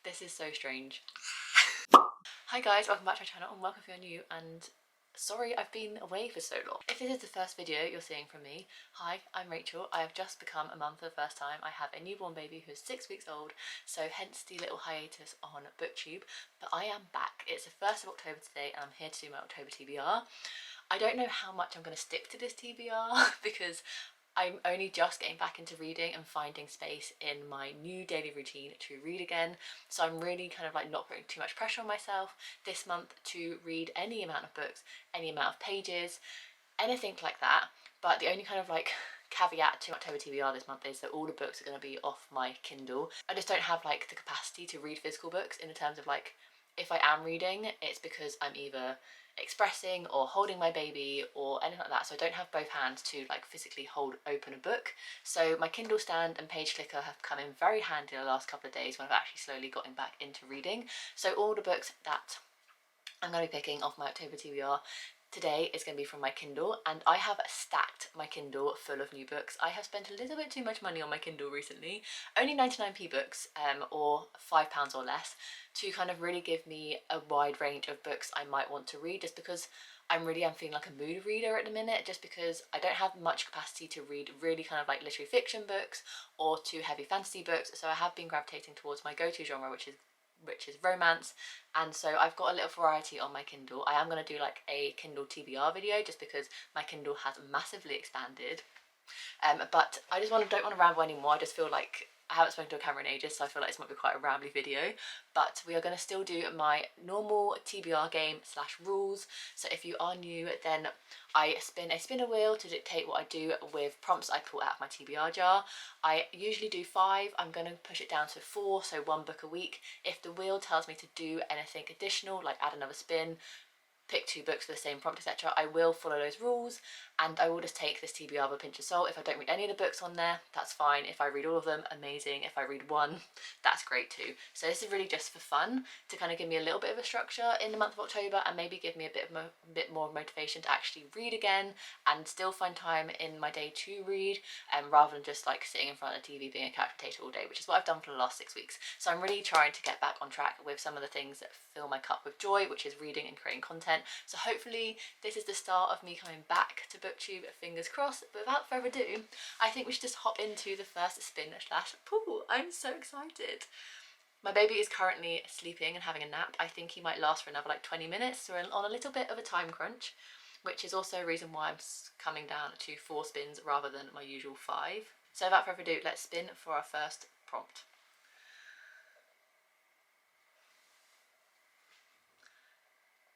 This is so strange. Hi guys, welcome back to my channel and welcome if you're new, and sorry I've been away for so long. If this is the first video you're seeing from me, hi, I'm Rachel. I have just become a mum for the first time. I have a newborn baby who's 6 weeks old, so hence the little hiatus on BookTube, but I am back. It's the 1st of October today and I'm here to do my October TBR. I don't know how much I'm going to stick to this TBR because I'm only just getting back into reading and finding space in my new daily routine to read again. So I'm really kind of like not putting too much pressure on myself this month to read any amount of books, any amount of pages, anything like that. But the only kind of like caveat to October TBR this month is that all the books are going to be off my Kindle. I just don't have like the capacity to read physical books, in the terms of like, if I am reading, it's because I'm either expressing or holding my baby or anything like that, so I don't have both hands to like physically hold open a book. So my Kindle stand and page clicker have come in very handy in the last couple of days when I've actually slowly gotten back into reading. So all the books that I'm going to be picking off my October TBR today is going to be from my Kindle, and I have stacked my Kindle full of new books. I have spent a little bit too much money on my Kindle recently, only 99p books or £5 or less, to kind of really give me a wide range of books I might want to read, just because I'm feeling like a mood reader at the minute, just because I don't have much capacity to read really kind of like literary fiction books or too heavy fantasy books. So I have been gravitating towards my go-to genre, which is romance, and so I've got a little variety on my Kindle. I am going to do like a Kindle TBR video just because my Kindle has massively expanded, but I just don't want to ramble anymore. I just feel like I haven't spoken to a camera in ages, so I feel like this might be quite a rambly video, but we are going to still do my normal TBR game slash rules. So if you are new, then I spin a spinner wheel to dictate what I do with prompts I pull out of my TBR jar. I usually do 5. I'm going to push it down to 4, so 1 book a week. If the wheel tells me to do anything additional, like add another spin, pick 2 books for the same prompt, etc., I will follow those rules, and I will just take this TBR with a pinch of salt. If I don't read any of the books on there, that's fine. If I read all of them, amazing. If I read one, that's great too. So this is really just for fun, to kind of give me a little bit of a structure in the month of October, and maybe give me a bit more motivation to actually read again and still find time in my day to read, rather than just like sitting in front of the TV being a couch potato all day, which is what I've done for the last 6 weeks. So I'm really trying to get back on track with some of the things that fill my cup with joy, which is reading and creating content. So hopefully this is the start of me coming back to BookTube, fingers crossed. But without further ado, I think we should just hop into the first spin slash pull. I'm so excited. My baby is currently sleeping and having a nap. I think he might last for another like 20 minutes, so we're on a little bit of a time crunch, which is also a reason why I'm coming down to 4 spins rather than my usual 5. So without further ado, let's spin for our first prompt.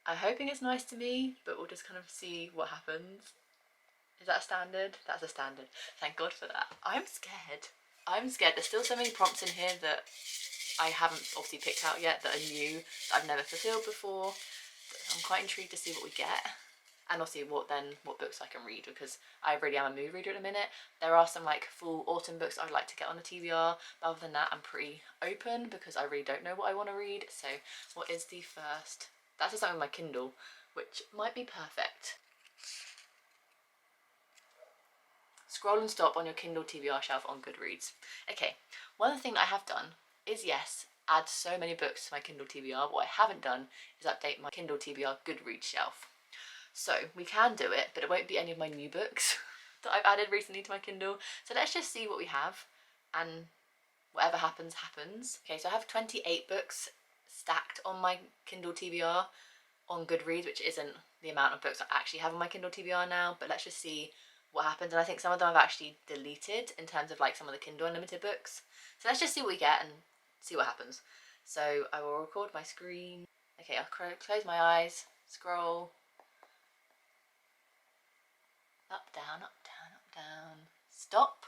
I'm hoping it's nice to me, but we'll just kind of see what happens. Is that a standard? That's a standard. Thank God for that. I'm scared. I'm scared. There's still so many prompts in here that I haven't obviously picked out yet, that are new, that I've never fulfilled before. I'm quite intrigued to see what we get, and also what books I can read, because I really am a mood reader at the minute. There are some like full autumn books I'd like to get on the TBR, but other than that I'm pretty open because I really don't know what I want to read. So what is the first? That's just something with my Kindle, which might be perfect. Scroll and stop on your Kindle TBR shelf on Goodreads. Okay, one thing that I have done is, yes, add so many books to my Kindle TBR. What I haven't done is update my Kindle TBR Goodreads shelf. So we can do it, but it won't be any of my new books that I've added recently to my Kindle. So let's just see what we have, and whatever happens, happens. Okay, so I have 28 books stacked on my Kindle TBR on Goodreads, which isn't the amount of books I actually have on my Kindle TBR now, but let's just see what happens. And I think some of them I've actually deleted in terms of like some of the Kindle Unlimited books. So let's just see what we get and see what happens. So I will record my screen. Okay, I'll close my eyes, scroll, up, down, up, down, up, down, stop.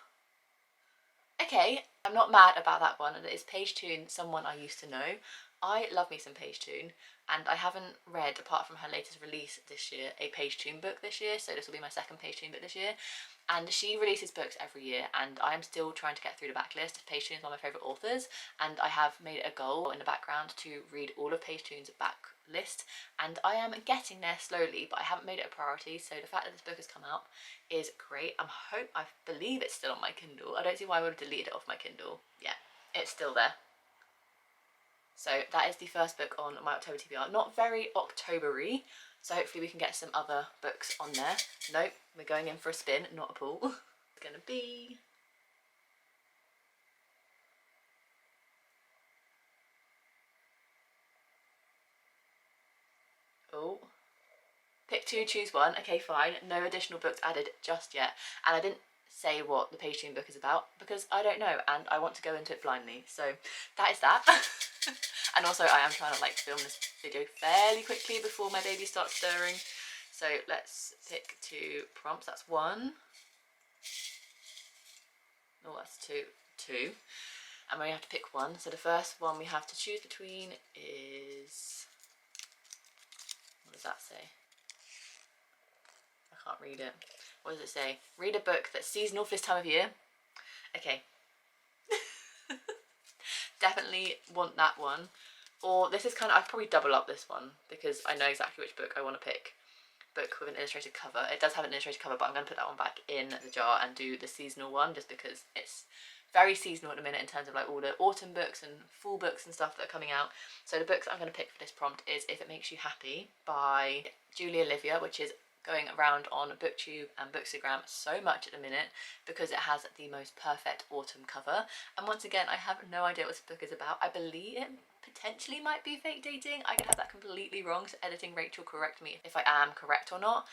Okay, I'm not mad about that one. It is Page Toon, someone I used to know. I love me some Page Toon, and I haven't read, apart from her latest release this year, a Page Toon book this year, so this will be my second Page Toon book this year. And she releases books every year, and I am still trying to get through the backlist. Page Toon is one of my favourite authors, and I have made it a goal in the background to read all of Page Toon's backlist, and I am getting there slowly, but I haven't made it a priority. So the fact that this book has come out is great. I believe it's still on my Kindle. I don't see why I would have deleted it off my Kindle. Yeah, it's still there. So that is the first book on my October TBR. Not very October-y, so hopefully we can get some other books on there. Nope, we're going in for a spin, not a pull. It's gonna be... oh. Pick two, choose one. Okay, fine. No additional books added just yet. And I didn't say what the page turn book is about because I don't know and I want to go into it blindly. So that is that. And also I am trying to like film this video fairly quickly before my baby starts stirring. So let's pick two prompts. That's one. Oh, that's two. Two. And we have to pick one. So the first one we have to choose between is... what does that say? I can't read it. What does it say? Read a book that's seasonal for this time of year. Okay. Definitely want that one. Or this is kind of, I'd probably double up this one because I know exactly which book I want to pick. Book with an illustrated cover. It does have an illustrated cover, but I'm going to put that one back in the jar and do the seasonal one just because it's very seasonal at the minute in terms of like all the autumn books and fall books and stuff that are coming out. So the books I'm going to pick for this prompt is If It Makes You Happy by Julia Olivia, which is going around on BookTube and Bookstagram so much at the minute because it has the most perfect autumn cover. And once again, I have no idea what this book is about. I believe it potentially might be fake dating. I could have that completely wrong, so editing Rachel correct me if I am correct or not.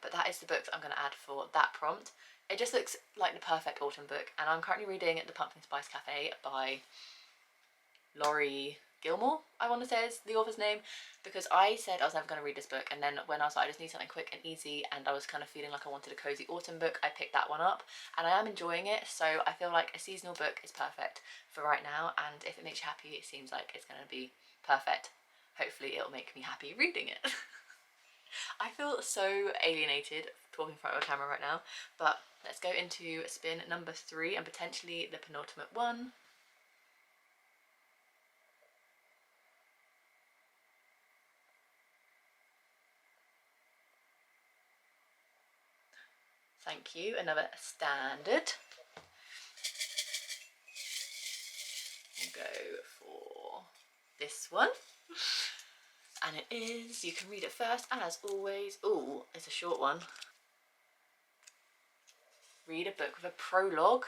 But that is the book that I'm going to add for that prompt. It just looks like the perfect autumn book, and I'm currently reading The Pumpkin Spice Cafe by Laurie Gilmore, I want to say is the author's name, because I said I was never going to read this book, and then when I was like, I just need something quick and easy, and I was kind of feeling like I wanted a cozy autumn book, I picked that one up, and I am enjoying it, so I feel like a seasonal book is perfect for right now, and if it makes you happy, it seems like it's going to be perfect. Hopefully it'll make me happy reading it. I feel so alienated talking in front of a camera right now, but let's go into spin number 3 and potentially the penultimate one. Thank you, another standard. We'll go for this one. And it is, you can read it first, as always. Oh, it's a short one. Read a book with a prologue.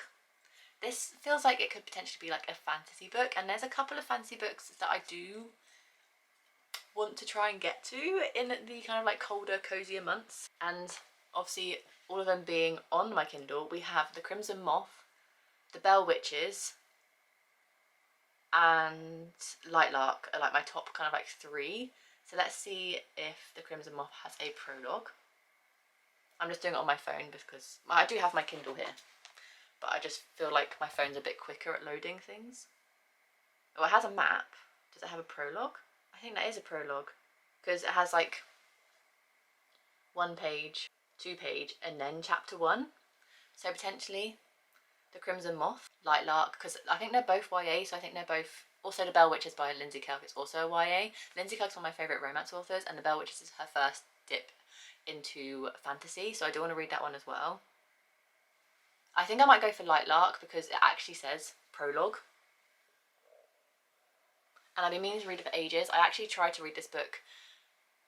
This feels like it could potentially be like a fantasy book, and there's a couple of fantasy books that I do want to try and get to in the kind of like colder, cozier months. And obviously all of them being on my Kindle, we have The Crimson Moth, The Bell Witches, and Lightlark are like my top kind of like 3. So let's see if The Crimson Moth has a prologue. I'm just doing it on my phone because I do have my Kindle here, but I just feel like my phone's a bit quicker at loading things. Oh, it has a map. Does it have a prologue? I think that is a prologue because it has like 1 page, 2 page, and then chapter 1. So potentially The Crimson Moth, Lightlark, because I think they're both YA, so I think they're both... Also The Bell Witches by Lindsay Kelk is also a YA. Lindsay Kelk's one of my favourite romance authors, and The Bell Witches is her first dip into fantasy, so I do want to read that one as well. I think I might go for Lightlark because it actually says prologue. And I've been meaning to read it for ages. I actually tried to read this book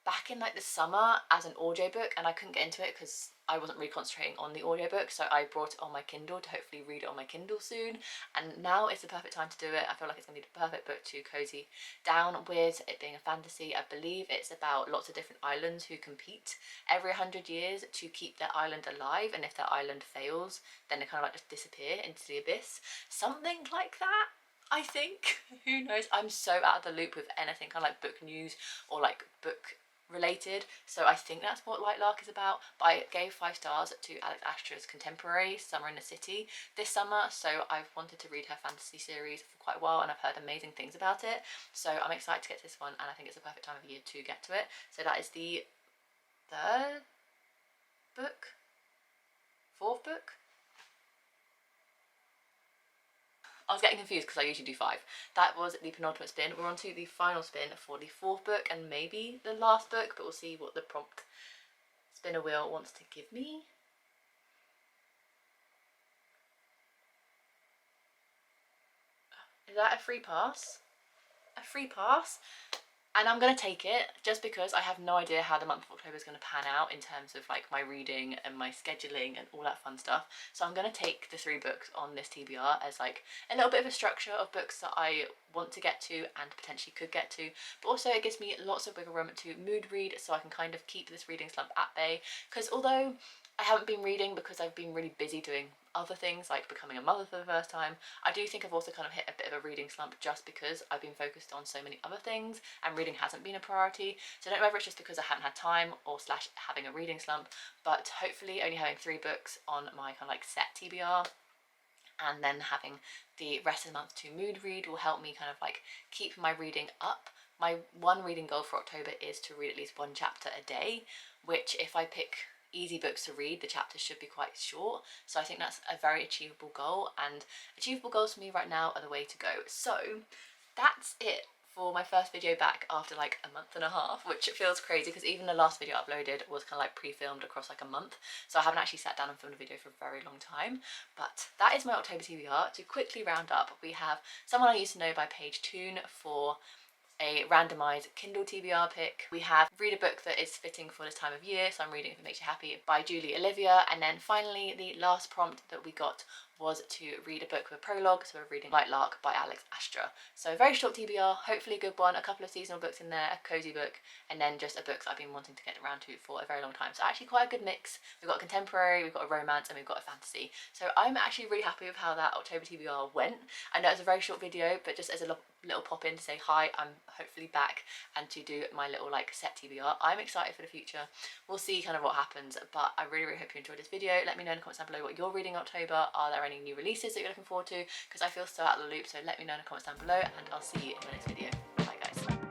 back in like the summer as an audiobook, and I couldn't get into it because I wasn't really concentrating on the audiobook, so I brought it on my Kindle to hopefully read it on my Kindle soon, and now is the perfect time to do it. I feel like it's going to be the perfect book to cozy down with, it being a fantasy. I believe it's about lots of different islands who compete every 100 years to keep their island alive, and if their island fails then they kind of like just disappear into the abyss, something like that. I think, who knows, I'm so out of the loop with anything kind of like book news or like book related, so I think that's what Lightlark is about. But I gave 5 stars to Alex Astra's contemporary Summer in the City this summer, so I've wanted to read her fantasy series for quite a while and I've heard amazing things about it, so I'm excited to get to this one, and I think it's a perfect time of year to get to it. So that is the 3rd book, 4th book. I was getting confused because I usually do 5. That was the penultimate spin. We're on to the final spin for the 4th book and maybe the last book, but we'll see what the prompt spinner wheel wants to give me. Is that a free pass? a free pass. And I'm going to take it just because I have no idea how the month of October is going to pan out in terms of like my reading and my scheduling and all that fun stuff. So I'm going to take the 3 books on this TBR as like a little bit of a structure of books that I want to get to and potentially could get to. But also it gives me lots of wiggle room to mood read, so I can kind of keep this reading slump at bay. Because although I haven't been reading because I've been really busy doing other things like becoming a mother for the first time, I do think I've also kind of hit a bit of a reading slump just because I've been focused on so many other things and reading hasn't been a priority. So I don't know whether it's just because I haven't had time or slash having a reading slump, but hopefully only having 3 books on my kind of like set TBR and then having the rest of the month to mood read will help me kind of like keep my reading up. My one reading goal for October is to read at least 1 chapter a day, which if I pick easy books to read, the chapters should be quite short. So I think that's a very achievable goal, and achievable goals for me right now are the way to go. So that's it for my first video back after like a month and a half, which feels crazy because even the last video I uploaded was kind of like pre-filmed across like a month, so I haven't actually sat down and filmed a video for a very long time. But that is my October TBR. To quickly round up, we have Someone I Used to Know by Paige Toon for a randomised Kindle TBR pick. We have Read a Book That Is Fitting for This Time of Year, so I'm reading If It Makes You Happy by Julie Olivia. And then finally, the last prompt that we got was to read a book with a prologue, so we're reading Light Lark by Alex Astra. So a very short TBR, hopefully a good one, a couple of seasonal books in there, a cosy book, and then just a book that I've been wanting to get around to for a very long time. So actually quite a good mix. We've got a contemporary, we've got a romance, and we've got a fantasy. So I'm actually really happy with how that October TBR went. I know it's a very short video, but just as a little pop in to say hi, I'm hopefully back and to do my little like set TBR. I'm excited for the future. We'll see kind of what happens, but I really hope you enjoyed this video. Let me know in the comments down below what you're reading in October. Are there any new releases that you're looking forward to? Because I feel so out of the loop, so let me know in the comments down below, and I'll see you in the next video. Bye guys.